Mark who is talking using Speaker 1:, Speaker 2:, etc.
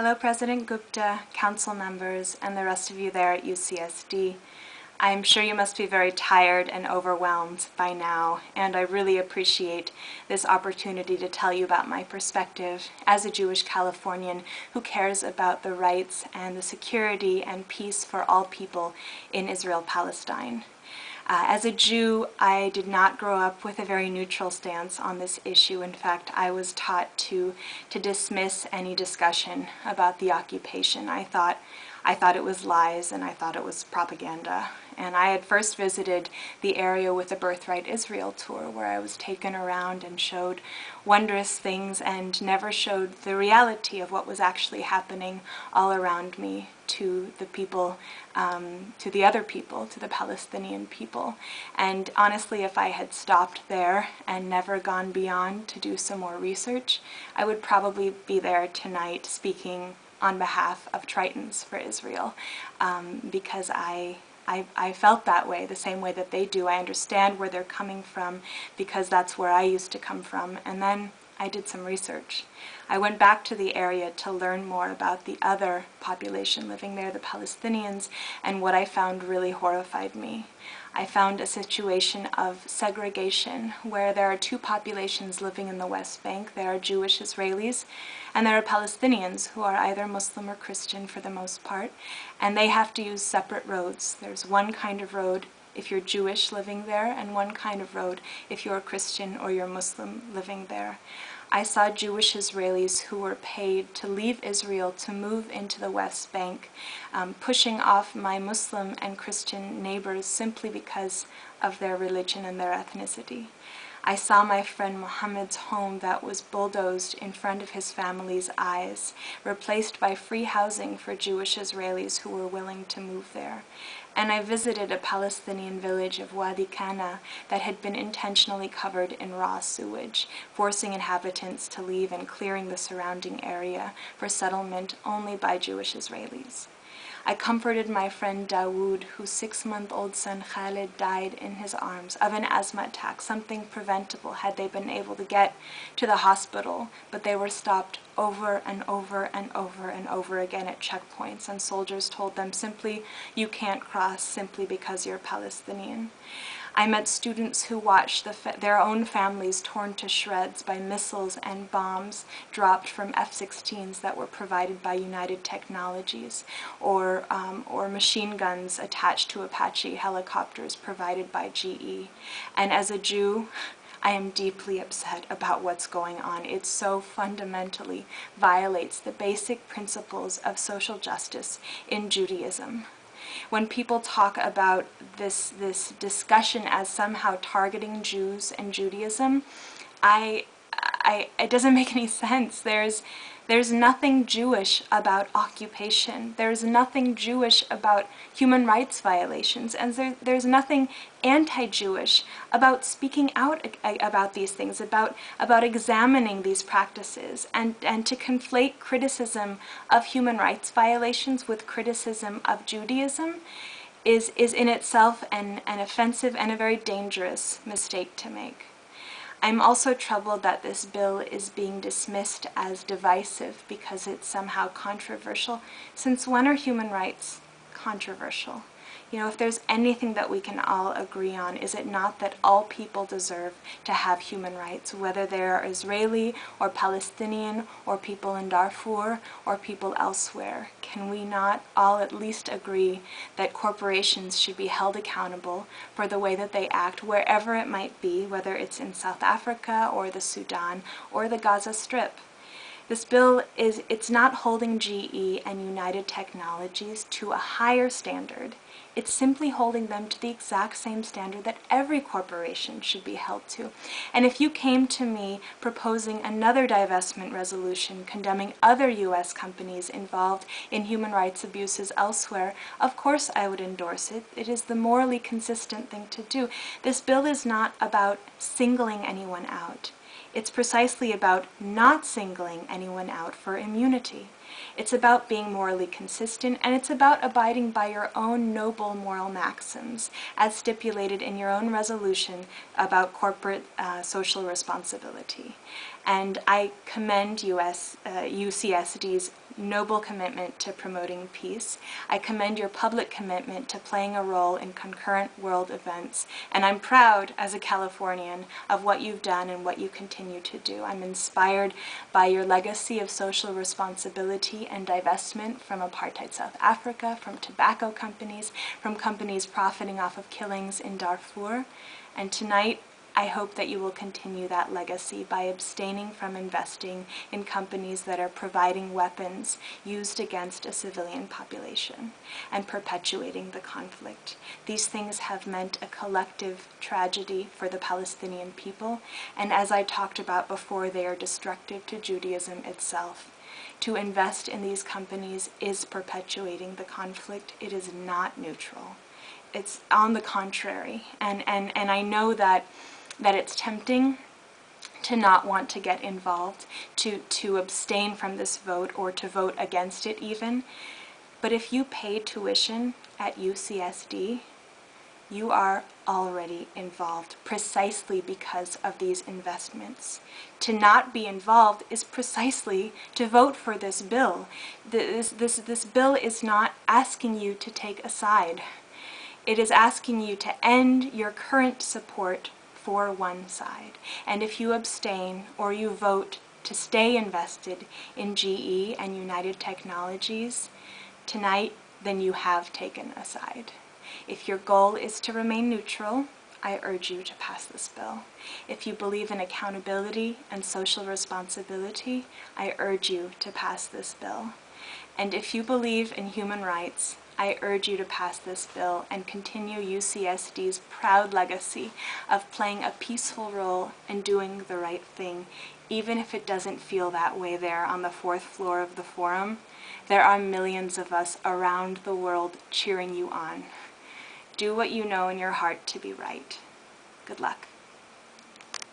Speaker 1: Hello President Gupta, council members, and the rest of you there at UCSD. I am sure you must be very tired and overwhelmed by now, and I really appreciate this opportunity to tell you about my perspective as a Jewish Californian who cares about the rights and the security and peace for all people in Israel-Palestine. As a Jew, I did not grow up with a very neutral stance on this issue. In fact, I was taught to dismiss any discussion about the occupation. I thought it was lies and I thought it was propaganda. And I had first visited the area with the Birthright Israel tour, where I was taken around and showed wondrous things and never showed the reality of what was actually happening all around me to the people, to the other people, to the Palestinian people. And honestly, if I had stopped there and never gone beyond to do some more research, I would probably be there tonight speaking on behalf of Tritons for Israel, because I felt that way, the same way that they do. I understand where they're coming from because that's where I used to come from. And then I did some research. I went back to the area to learn more about the other population living there, the Palestinians, and what I found really horrified me. I found a situation of segregation where there are two populations living in the West Bank. There are Jewish Israelis and there are Palestinians who are either Muslim or Christian for the most part, and they have to use separate roads. There's one kind of road if you're Jewish living there and one kind of road if you're Christian or you're Muslim living there. I saw Jewish Israelis who were paid to leave Israel to move into the West Bank, pushing off my Muslim and Christian neighbors simply because of their religion and their ethnicity. I saw my friend Mohammed's home that was bulldozed in front of his family's eyes, replaced by free housing for Jewish Israelis who were willing to move there. And I visited a Palestinian village of Wadi Kana that had been intentionally covered in raw sewage, forcing inhabitants to leave and clearing the surrounding area for settlement only by Jewish Israelis. I comforted my friend Dawood, whose 6-month-old son Khalid died in his arms of an asthma attack, something preventable had they been able to get to the hospital, but they were stopped over and over and over and over again at checkpoints, and soldiers told them simply, you can't cross simply because you're Palestinian. I met students who watched their own families torn to shreds by missiles and bombs dropped from F-16s that were provided by United Technologies, or machine guns attached to Apache helicopters provided by GE. And as a Jew, I am deeply upset about what's going on. It so fundamentally violates the basic principles of social justice in Judaism. When people talk about this discussion as somehow targeting Jews and Judaism, it doesn't make any sense. There's nothing Jewish about occupation. There's nothing Jewish about human rights violations, and there's nothing anti-Jewish about speaking out about these things, about examining these practices, and to conflate criticism of human rights violations with criticism of Judaism is in itself an offensive and a very dangerous mistake to make. I'm also troubled that this bill is being dismissed as divisive because it's somehow controversial. Since when are human rights controversial? You know, if there's anything that we can all agree on, is it not that all people deserve to have human rights, whether they're Israeli or Palestinian or people in Darfur or people elsewhere? Can we not all at least agree that corporations should be held accountable for the way that they act wherever it might be, whether it's in South Africa or the Sudan or the Gaza Strip? This bill it's not holding GE and United Technologies to a higher standard. It's simply holding them to the exact same standard that every corporation should be held to. And if you came to me proposing another divestment resolution condemning other U.S. companies involved in human rights abuses elsewhere, of course I would endorse it. It is the morally consistent thing to do. This bill is not about singling anyone out. It's precisely about not singling anyone out for immunity. It's about being morally consistent, and it's about abiding by your own noble moral maxims, as stipulated in your own resolution about corporate social responsibility. And I commend UCSD's noble commitment to promoting peace. I commend your public commitment to playing a role in concurrent world events. And I'm proud, as a Californian, of what you've done and what you continue to do. I'm inspired by your legacy of social responsibility and divestment from apartheid South Africa, from tobacco companies, from companies profiting off of killings in Darfur. And tonight, I hope that you will continue that legacy by abstaining from investing in companies that are providing weapons used against a civilian population and perpetuating the conflict. These things have meant a collective tragedy for the Palestinian people, and as I talked about before, they are destructive to Judaism itself. To invest in these companies is perpetuating the conflict. It is not neutral. It's on the contrary, and I know that it's tempting to not want to get involved, to abstain from this vote or to vote against it even. But if you pay tuition at UCSD, you are already involved precisely because of these investments. To not be involved is precisely to vote for this bill. This bill is not asking you to take a side. It is asking you to end your current support for one side. And if you abstain or you vote to stay invested in GE and United Technologies tonight, then you have taken a side. If your goal is to remain neutral, I urge you to pass this bill. If you believe in accountability and social responsibility, I urge you to pass this bill. And if you believe in human rights, I urge you to pass this bill and continue UCSD's proud legacy of playing a peaceful role and doing the right thing, even if it doesn't feel that way there on the 4th floor of the Forum. There are millions of us around the world cheering you on. Do what you know in your heart to be right. Good luck.